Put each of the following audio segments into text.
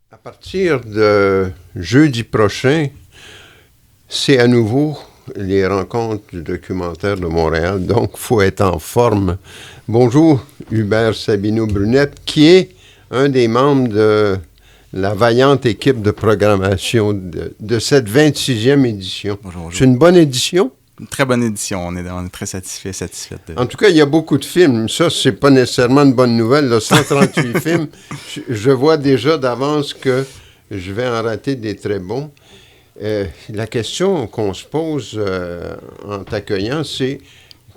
À partir de jeudi prochain, c'est à nouveau les rencontres du documentaire de Montréal, donc il faut être en forme. Bonjour Hubert Sabino-Brunette, qui est un des membres de la vaillante équipe de programmation de cette 26e édition. Bonjour. C'est une bonne édition? Une très bonne édition. On est très satisfait de... En tout cas, il y a beaucoup de films. Ça, c'est pas nécessairement une bonne nouvelle. Là, 138 films. Je vois déjà d'avance que je vais en rater des très bons. La question qu'on se pose en t'accueillant, c'est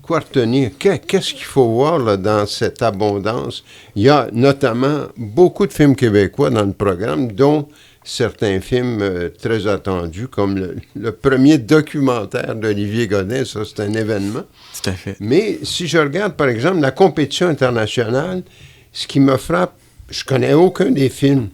quoi retenir? Qu'est-ce qu'il faut voir là, dans cette abondance? Il y a notamment beaucoup de films québécois dans le programme, dont certains films très attendus, comme le premier documentaire d'Olivier Godin. Ça, c'est un événement. Tout à fait. Mais si je regarde, par exemple, la compétition internationale, ce qui me frappe, je connais aucun des films,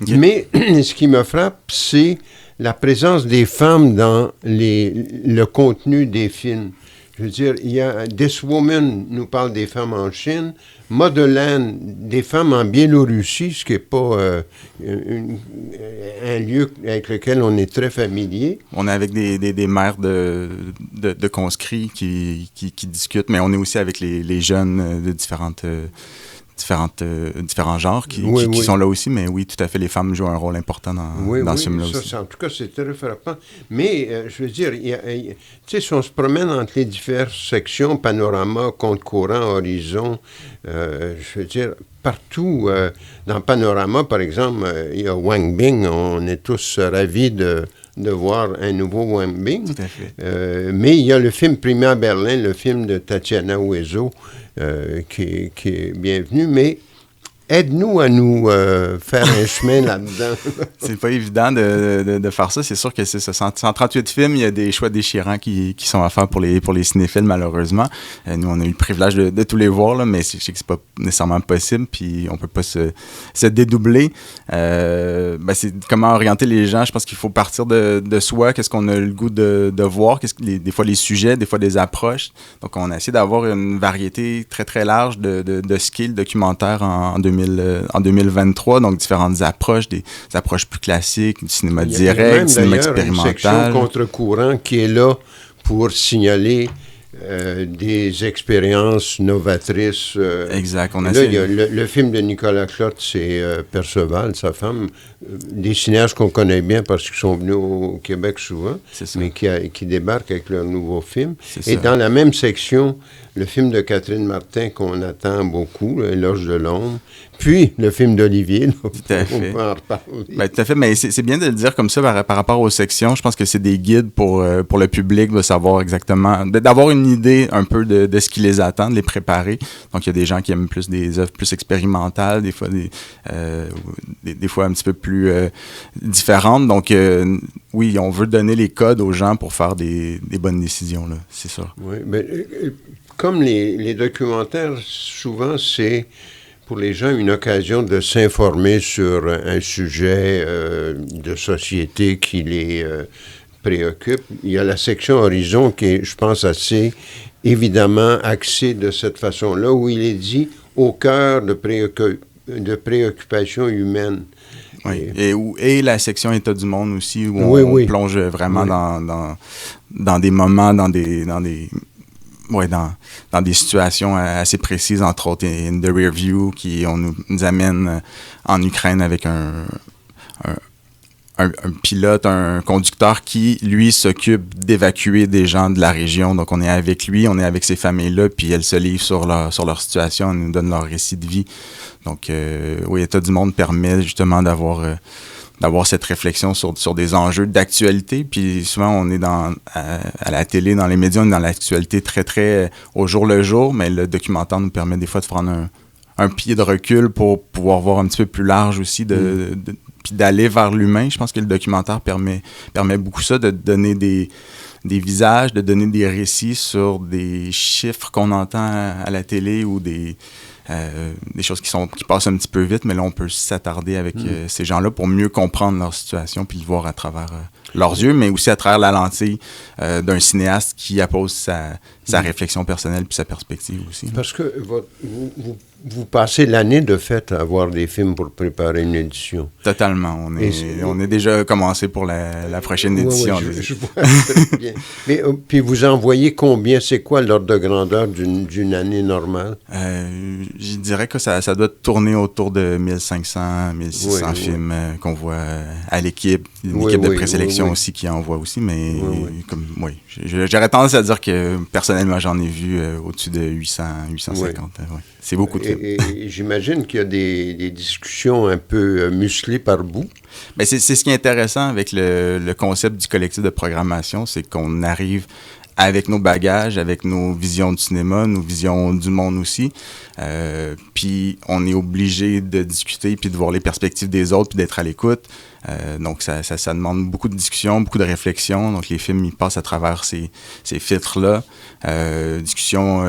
okay. Mais ce qui me frappe, c'est la présence des femmes dans le contenu des films. Je veux dire, il y a This Woman nous parle des femmes en Chine, Motherland, des femmes en Biélorussie, ce qui n'est pas un lieu avec lequel on est très familier. On est avec des mères de conscrits qui discutent, mais on est aussi avec les jeunes de différents genres qui sont là aussi, mais oui, tout à fait, les femmes jouent un rôle important dans ce film-là aussi. En tout cas, c'est très frappant. Mais, je veux dire, tu sais, si on se promène entre les diverses sections, Panorama, Contre-courant, Horizon, je veux dire, partout, dans Panorama, par exemple, il y a Wang Bing, on est tous ravis de voir un nouveau Wang Bing. Tout à fait. Mais il y a le film primé à Berlin, le film de Tatiana Hueso, qui est bienvenu, mais aide-nous à nous faire un chemin là-dedans. C'est pas évident de faire ça. C'est sûr que c'est ça. 138 films, il y a des choix déchirants qui sont à faire pour les cinéphiles, malheureusement. Nous, on a eu le privilège de tous les voir, là, mais je sais que c'est pas nécessairement possible, puis on peut pas se dédoubler. C'est comment orienter les gens. Je pense qu'il faut partir de soi. Qu'est-ce qu'on a le goût de voir? Des fois les sujets, des fois des approches. Donc, on a essayé d'avoir une variété très, très large de skills documentaires en 2023, donc différentes approches, des approches plus classiques, du cinéma direct, du cinéma expérimental. Une section contre-courant qui est là pour signaler des expériences novatrices. Exact. Il y a le film de Nicolas Clotte, c'est Perceval, sa femme, des cinéastes qu'on connaît bien parce qu'ils sont venus au Québec souvent, mais qui débarquent avec leur nouveau film. Et dans la même section, le film de Catherine Martin qu'on attend beaucoup, L'Éloge de l'ombre, puis le film d'Olivier, là, tout à fait. On peut en reparler. Tout à fait, mais c'est bien de le dire comme ça par rapport aux sections. Je pense que c'est des guides pour le public de savoir exactement, d'avoir une idée un peu de ce qui les attend, de les préparer. Donc, il y a des gens qui aiment plus des œuvres plus expérimentales, des fois des fois un petit peu plus différentes. Donc, oui, on veut donner les codes aux gens pour faire des bonnes décisions, là, c'est ça. Oui, mais comme les documentaires, souvent, c'est pour les gens une occasion de s'informer sur un sujet de société qui les préoccupe. Il y a la section Horizon qui est, je pense, assez évidemment axée de cette façon-là, où il est dit au cœur de préoccupations humaines. Oui, et la section État du monde aussi, où on plonge vraiment dans des moments, dans des situations assez précises, entre autres In the Rear View, qui nous amène en Ukraine avec un pilote, un conducteur qui, lui, s'occupe d'évacuer des gens de la région. Donc, on est avec lui, on est avec ces familles-là, puis elles se livrent sur leur situation, elles nous donnent leur récit de vie. Donc, oui, État du monde permet justement d'avoir cette réflexion sur des enjeux d'actualité. Puis souvent, on est à la télé, dans les médias, on est dans l'actualité très, très au jour le jour, mais le documentaire nous permet des fois de prendre un pied de recul pour pouvoir voir un petit peu plus large aussi, puis d'aller vers l'humain. Je pense que le documentaire permet beaucoup ça, de donner des visages, de donner des récits sur des chiffres qu'on entend à la télé ou des choses qui passent un petit peu vite, mais là, on peut s'attarder avec ces gens-là pour mieux comprendre leur situation puis le voir à travers leurs yeux, mais aussi à travers la lentille d'un cinéaste qui appose sa réflexion personnelle puis sa perspective aussi. Parce que vous passez l'année de fait à voir des films pour préparer une édition. Totalement. On est déjà commencé pour la prochaine édition. Oui, je vois très bien. Mais puis vous envoyez combien? C'est quoi l'ordre de grandeur d'une année normale? Je dirais que ça doit tourner autour de 1500, 1600 films qu'on voit à l'équipe. Une équipe de présélection aussi qui envoie aussi. Mais j'aurais tendance à dire que personnellement, j'en ai vu au-dessus de 800, 850. C'est beaucoup de films. Et j'imagine qu'il y a des discussions un peu musclées par bout. Ben c'est ce qui est intéressant avec le concept du collectif de programmation, c'est qu'on arrive avec nos bagages, avec nos visions du cinéma, nos visions du monde aussi. Puis on est obligé de discuter, puis de voir les perspectives des autres, puis d'être à l'écoute. Donc ça demande beaucoup de discussion, beaucoup de réflexion. Donc les films, ils passent à travers ces filtres-là. Discussion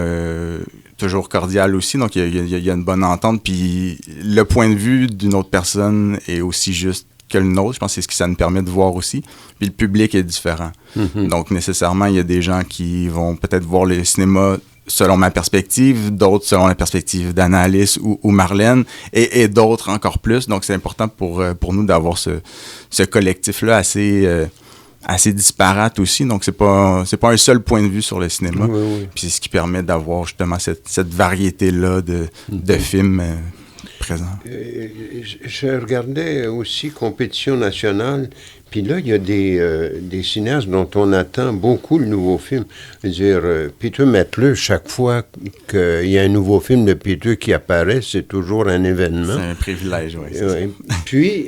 toujours cordiale aussi. Donc il y a une bonne entente. Puis le point de vue d'une autre personne est aussi juste que le nôtre. Je pense que c'est ce que ça nous permet de voir aussi. Puis le public est différent. Mm-hmm. Donc, nécessairement, il y a des gens qui vont peut-être voir le cinéma selon ma perspective, d'autres selon la perspective d'Analyse ou Marlène, et d'autres encore plus. Donc, c'est important pour nous d'avoir ce collectif-là assez disparate aussi. Donc, c'est pas un seul point de vue sur le cinéma. Oui. Puis c'est ce qui permet d'avoir justement cette variété-là de films présents. Je regardais aussi Compétition nationale, puis là, il y a des cinéastes dont on attend beaucoup le nouveau film. Je veux dire, Peter Mettler, chaque fois qu'il y a un nouveau film de Peter qui apparaît, c'est toujours un événement. C'est un privilège, oui. Puis,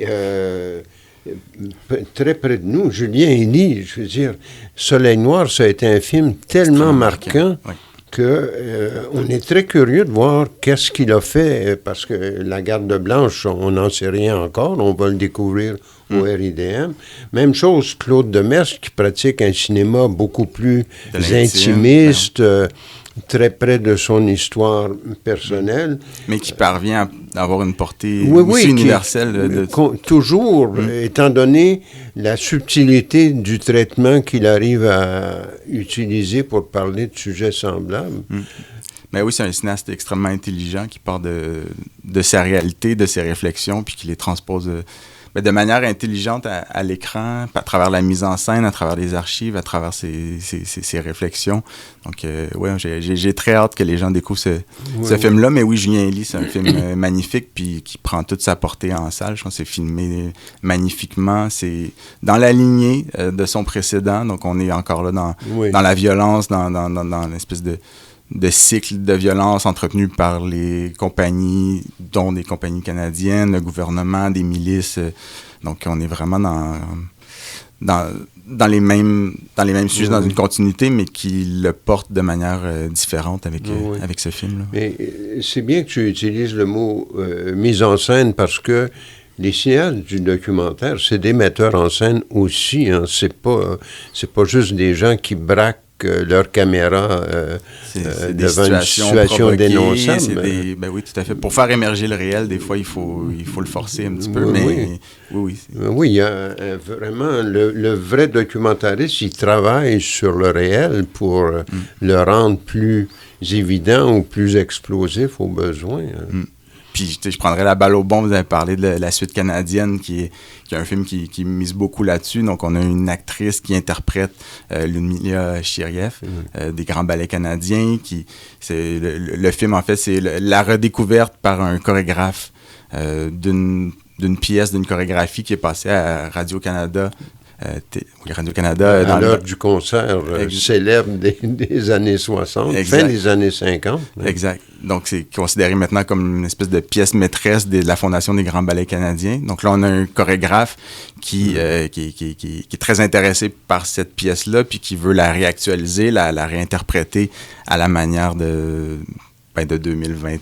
très près de nous, Julien Henny, je veux dire, Soleil Noir, ça a été un film tellement marquant. Oui. On est très curieux de voir qu'est-ce qu'il a fait, parce que La Garde Blanche, on n'en sait rien encore, on va le découvrir au RIDM. Même chose, Claude Demers, qui pratique un cinéma beaucoup plus intimiste, très près de son histoire personnelle. Mais qui parvient à avoir une portée aussi universelle. Toujours, étant donné la subtilité du traitement qu'il arrive à utiliser pour parler de sujets semblables. Mais oui, c'est un cinéaste extrêmement intelligent qui part de sa réalité, de ses réflexions, puis qui les transpose de manière intelligente à l'écran, à travers la mise en scène, à travers les archives, à travers ses réflexions. Donc, j'ai très hâte que les gens découvrent ce film-là. Mais oui, Julien Henny, c'est un film magnifique, puis qui prend toute sa portée en salle. Je pense que c'est filmé magnifiquement. C'est dans la lignée de son précédent. Donc, on est encore là dans la violence, dans l'espèce de cycle de violence entretenu par les compagnies, dont des compagnies canadiennes, le gouvernement, des milices. Donc, on est vraiment dans les mêmes sujets, dans une continuité, mais qui le portent de manière différente avec ce film-là. Mais c'est bien que tu utilises le mot mise en scène, parce que les cinéastes du documentaire, c'est des metteurs en scène aussi. Hein. C'est pas juste des gens qui braquent leur caméra devant une situation dénonçable. Ben oui, tout à fait. Pour faire émerger le réel, des fois, il faut le forcer un petit peu, mais oui. Oui, il y a vraiment... Le vrai documentariste, il travaille sur le réel pour le rendre plus évident ou plus explosif au besoin. Puis je prendrais la balle au bon. Vous avez parlé de la suite canadienne, qui est un film qui mise beaucoup là-dessus. Donc, on a une actrice qui interprète Ludmila Chiriev, des Grands Ballets canadiens. Le film, en fait, c'est la redécouverte par un chorégraphe d'une pièce, d'une chorégraphie qui est passée à Radio-Canada. Radio-Canada à l'heure du concert célèbre des années 60, fin des années 50. Exact. Donc, c'est considéré maintenant comme une espèce de pièce maîtresse de la Fondation des Grands Ballets canadiens. Donc là, on a un chorégraphe qui est très intéressé par cette pièce-là, puis qui veut la réactualiser, la réinterpréter à la manière de 2020.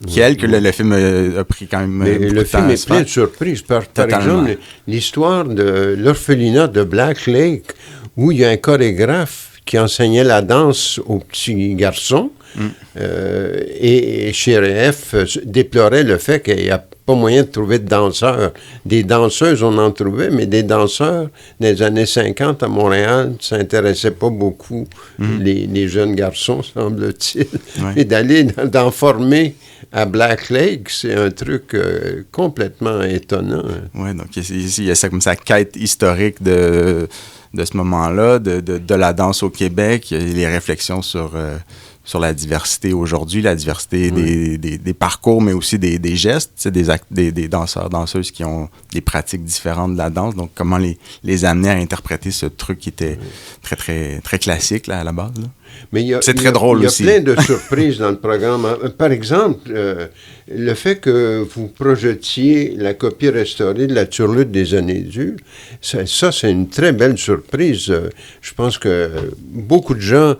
Le film a pris quand même. Mais le film est plein de surprises. Par exemple, l'histoire de l'orphelinat de Black Lake, où il y a un chorégraphe qui enseignait la danse aux petits garçons, et Chiriev déplorait le fait qu'il n'y a pas moyen de trouver de danseurs. Des danseuses, on en trouvait, mais des danseurs, dans les années 50 à Montréal, ça n'intéressait pas beaucoup les jeunes garçons, semble-t-il, et d'en former à Black Lake, c'est un truc complètement étonnant. Oui, donc il y a ça, comme sa quête historique de ce moment-là, de la danse au Québec, il y a les réflexions sur la diversité aujourd'hui, la diversité des parcours, mais aussi des gestes, des danseurs, danseuses qui ont des pratiques différentes de la danse. Donc, comment les amener à interpréter ce truc qui était très, très, très classique là, à la base. Là. Mais c'est très drôle aussi. Il y a plein de surprises dans le programme. Par exemple, le fait que vous projetiez la copie restaurée de la Turlute des années dures, ça c'est une très belle surprise. Je pense que beaucoup de gens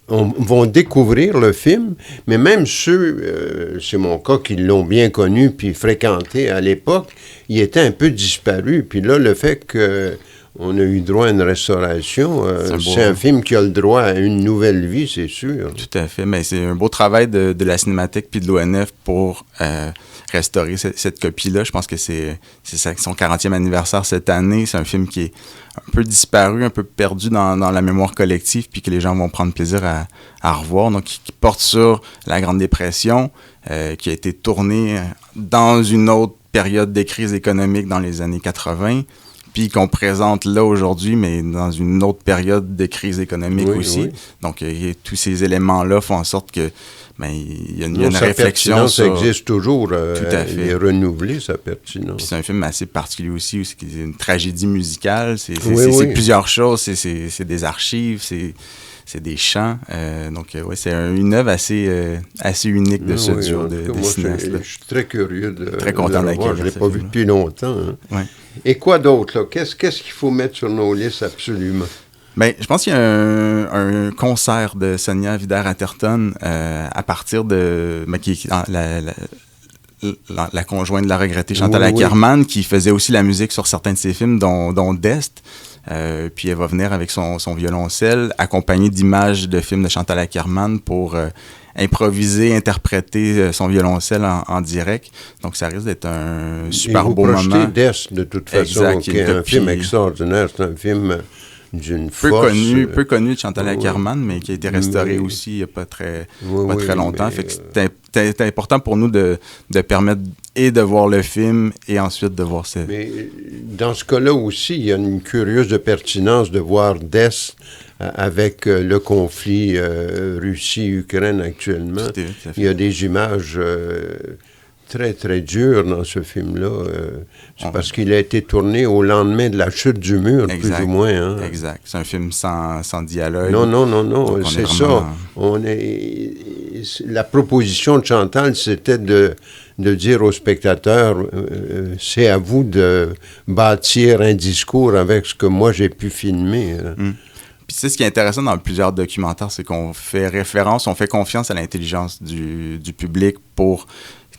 vont découvrir le film, mais même ceux, c'est mon cas, qui l'ont bien connu puis fréquenté à l'époque, il était un peu disparu. Puis là, le fait qu'on a eu droit à une restauration, c'est un film qui a le droit à une nouvelle vie, c'est sûr. Tout à fait, mais c'est un beau travail de la Cinémathèque puis de l'ONF pour restaurer cette copie-là. Je pense que c'est son 40e anniversaire cette année. C'est un film qui est un peu disparu, un peu perdu dans la mémoire collective, puis que les gens vont prendre plaisir à revoir. Donc, qui porte sur la Grande Dépression, qui a été tourné dans une autre période de crise économique dans les années 80, puis qu'on présente là aujourd'hui, mais dans une autre période de crise économique aussi. Oui. Donc, tous ces éléments-là font en sorte que il y a une réflexion sur... Ça existe toujours. Tout à fait. Il est renouvelé, sa pertinence. Puis c'est un film assez particulier aussi, où c'est une tragédie musicale. C'est plusieurs choses. C'est des archives, c'est des chants. Donc, c'est une œuvre assez unique de ce duo de cinéastes. Je suis très curieux très content de le voir. Je ne l'ai pas vu depuis longtemps. Hein. Ouais. Et quoi d'autre, là? Qu'est-ce qu'il faut mettre sur nos listes absolument? Je pense qu'il y a un concert de Sonia Villers-Atherton à partir de... qui la conjointe de la regrettée Chantal Akerman, qui faisait aussi la musique sur certains de ses films, dont Dest. Puis elle va venir avec son violoncelle, accompagnée d'images de films de Chantal Akerman pour improviser, interpréter son violoncelle en direct. Donc, ça risque d'être un super beau moment. Et vous projetez Dest, de toute façon, qui est un film extraordinaire. C'est un film... d'une force... Peu connu de Chantal Akerman, mais qui a été restauré aussi il n'y a pas très longtemps. Fait que c'était important pour nous de permettre et de voir le film et ensuite de voir Mais dans ce cas-là aussi, il y a une curieuse de pertinence de voir Dest avec le conflit Russie-Ukraine actuellement. Il y a des images... très, très dur dans ce film-là. C'est parce qu'il a été tourné au lendemain de la chute du mur, plus ou moins. Hein. Exact. C'est un film sans dialogue. Non. C'est ça. La proposition de Chantal, c'était de dire aux spectateurs, c'est à vous de bâtir un discours avec ce que moi j'ai pu filmer. Puis c'est ce qui est intéressant dans plusieurs documentaires, c'est qu'on fait référence, on fait confiance à l'intelligence du public pour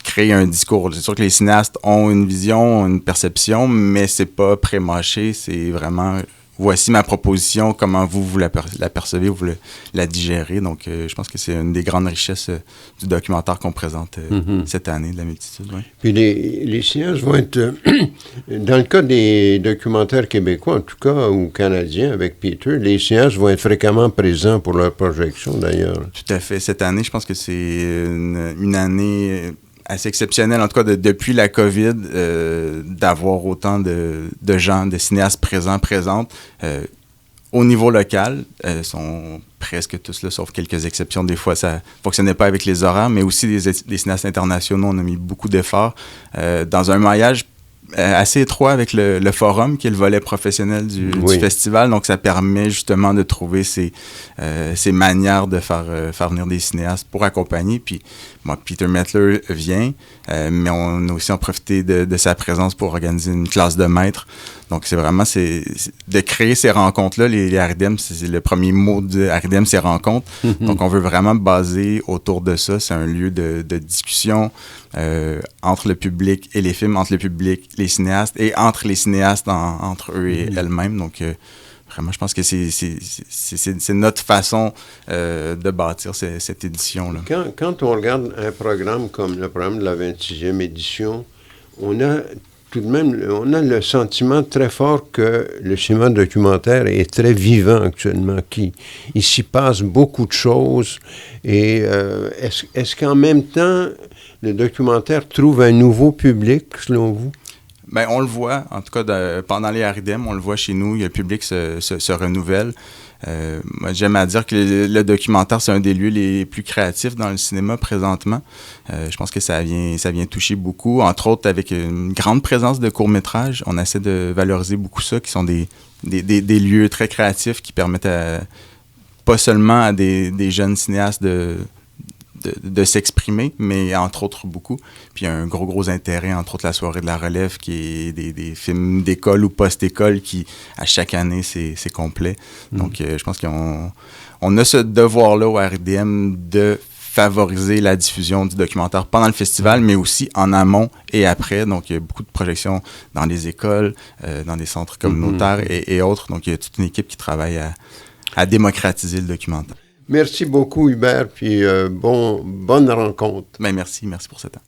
créer un discours. C'est sûr que les cinéastes ont une vision, une perception, mais c'est pas pré-mâché, c'est vraiment voici ma proposition, comment vous la percevez, vous la digérez. Donc, je pense que c'est une des grandes richesses du documentaire qu'on présente cette année, de la multitude. Ouais. Puis les cinéastes vont être, dans le cas des documentaires québécois, en tout cas, ou canadiens avec Peter, les cinéastes vont être fréquemment présents pour leur projection, d'ailleurs. Tout à fait. Cette année, je pense que c'est une année... assez exceptionnel, en tout cas depuis la COVID, d'avoir autant de gens, de cinéastes présentes. Au niveau local, sont presque tous là, sauf quelques exceptions. Des fois, ça ne fonctionnait pas avec les horaires, mais aussi des cinéastes internationaux, on a mis beaucoup d'efforts dans un maillage assez étroit avec le forum, qui est le volet professionnel du festival. Donc, ça permet justement de trouver ces manières de faire venir des cinéastes pour accompagner. Puis, moi, Peter Mettler vient, mais on a aussi en profité de sa présence pour organiser une classe de maîtres. Donc, c'est vraiment de créer ces rencontres-là. Les Aridem, c'est le premier mot de Aridem, c'est rencontre. Donc, on veut vraiment baser autour de ça. C'est un lieu de discussion entre le public et les films, entre le public, les cinéastes, et entre les cinéastes, entre eux et elles-mêmes. Donc, vraiment, je pense que c'est notre façon de bâtir cette édition-là. Quand on regarde un programme comme le programme de la 26e édition, on a tout de même le sentiment très fort que le cinéma documentaire est très vivant actuellement, il s'y passe beaucoup de choses. Et est-ce qu'en même temps, le documentaire trouve un nouveau public, selon vous? Ben, on le voit, en tout cas, pendant les RIDM, on le voit chez nous, le public se renouvelle. Moi, j'aime à dire que le documentaire, c'est un des lieux les plus créatifs dans le cinéma présentement. Je pense que ça vient toucher beaucoup, entre autres avec une grande présence de courts-métrages. On essaie de valoriser beaucoup ça, qui sont des lieux très créatifs qui permettent pas seulement à des jeunes cinéastes de s'exprimer, mais entre autres beaucoup. Puis il y a un gros intérêt, entre autres la soirée de la relève, qui est des films d'école ou post-école qui, à chaque année, c'est complet. Donc je pense qu'on a ce devoir-là au RIDM de favoriser la diffusion du documentaire pendant le festival, mais aussi en amont et après. Donc il y a beaucoup de projections dans les écoles, dans des centres communautaires et autres. Donc il y a toute une équipe qui travaille à démocratiser le documentaire. Merci beaucoup, Hubert, puis bonne rencontre. Ben merci pour ce temps.